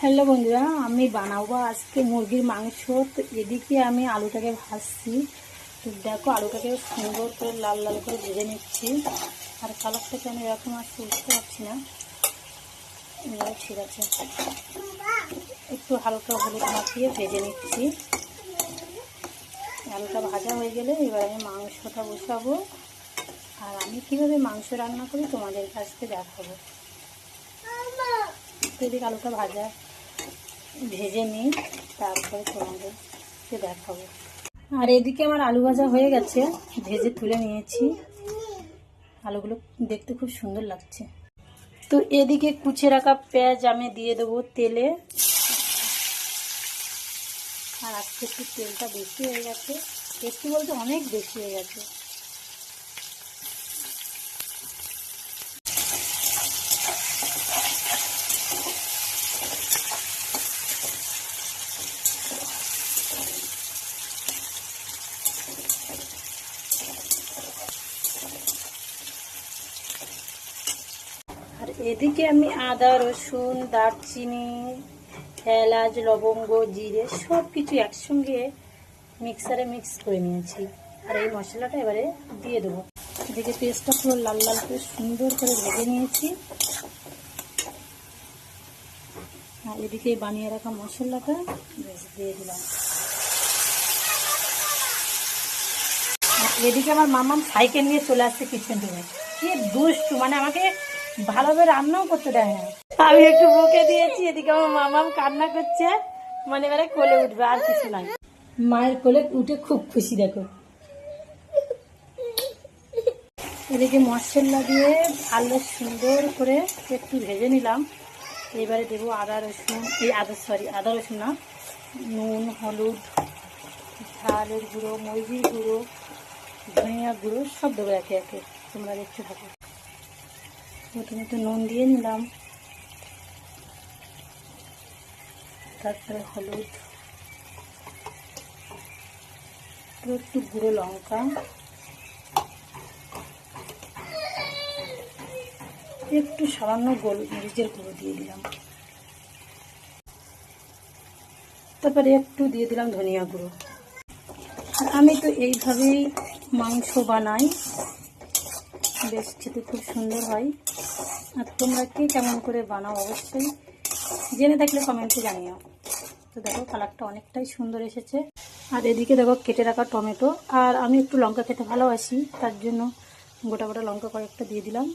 Hello বন্ধুরা, আমি বানাবো আজকে মুরগির মাংস। তো এদিকে আমি আলুটাকে ভাজছি। তো দেখো, আলুটাকে সুন্দর করে লাল লাল করে ভেজে নিচ্ছি। আর কালারটা কেন এরকম আসছে বুঝতে পারছি না। ঠিক আছে, একটু হালকা হলুদ মাখিয়ে ভেজে নিচ্ছি। আলুটা ভাজা হয়ে গেলে এবার আমি মাংসটা বসাবো। আর আমি কীভাবে মাংস রান্না করি তোমাদের কাছকে দেখাবো। তো এদিকে আলুটা ভেজে নিই, তারপরে তোমাদেরকে দেখাবো। আর এদিকে আমার আলু ভাজা হয়ে গেছে, ভেজে তুলে নিয়েছি। আলুগুলো দেখতে খুব সুন্দর লাগছে। তো এদিকে কুচে রাখা পেঁয়াজ আমি দিয়ে দেবো তেলে। আর আজকে একটু তেলটা বেশি হয়ে গেছে, একটু বলতে অনেক বেশি হয়ে গেছে। আর এদিকে আমি আদা, রসুন, দারচিনি, এলাচ, লবঙ্গ, জিরে সব কিছু একসঙ্গে মিক্সারে মিক্স করে নিয়েছি। আর এই মশলাটা এবারে দিয়ে দেবো। এদিকে পেস্টটা পুরো লাল লাল করে সুন্দর করে ভেজে নিয়েছি। আর এদিকে বানিয়ে রাখা মশলাটা দিয়ে দিলাম। এদিকে আমার মামাম সাইকেল নিয়ে চলে আসছে কিচেন রুমে। কি দুষ্টু, মানে আমাকে ভালোভাবে রান্নাও করতে দেয় না। আমি একটু বকে দিয়েছি, এদিকে আমার মামাম কান্না করছে, মানে এবারে কোলে উঠবে, আর কিছু নাই। মায়ের কোলে উঠে খুব খুশি। দেখো, এদিকে মশলা দিয়ে ভালো সুন্দর করে একটু ভেজে নিলাম। এবারে দেবো আদা রসুন, আদা রসুন না, নুন, হলুদ, ঝালের গুঁড়ো, মরিচের গুঁড়ো, ধনিয়া গুঁড়ো সব দেবো একে একে। তোমরা দেখতে থাকো। প্রথমে তো নুন দিয়ে নিলাম, তারপরে হলুদ, একটু গুঁড়ো লঙ্কা, একটু সামান্য গোলমরিচের গুঁড়ো দিয়ে দিলাম। তারপরে একটু দিয়ে দিলাম ধনিয়া গুঁড়ো। আমি তো এইভাবেই মাংস বানাই, বেশ খেতে খুব সুন্দর হয়। আর তোমরা কে কেমন করে বানাও অবশ্যই জেনে থাকলে কমেন্টে জানিও। তো দেখো, কালারটা অনেকটাই সুন্দর এসেছে। আর এদিকে দেখো কেটে রাখা টমেটো। আর আমি একটু লঙ্কা খেতে ভালোবাসি, তার জন্য গোটা গোটা লঙ্কা কয়েকটা দিয়ে দিলাম।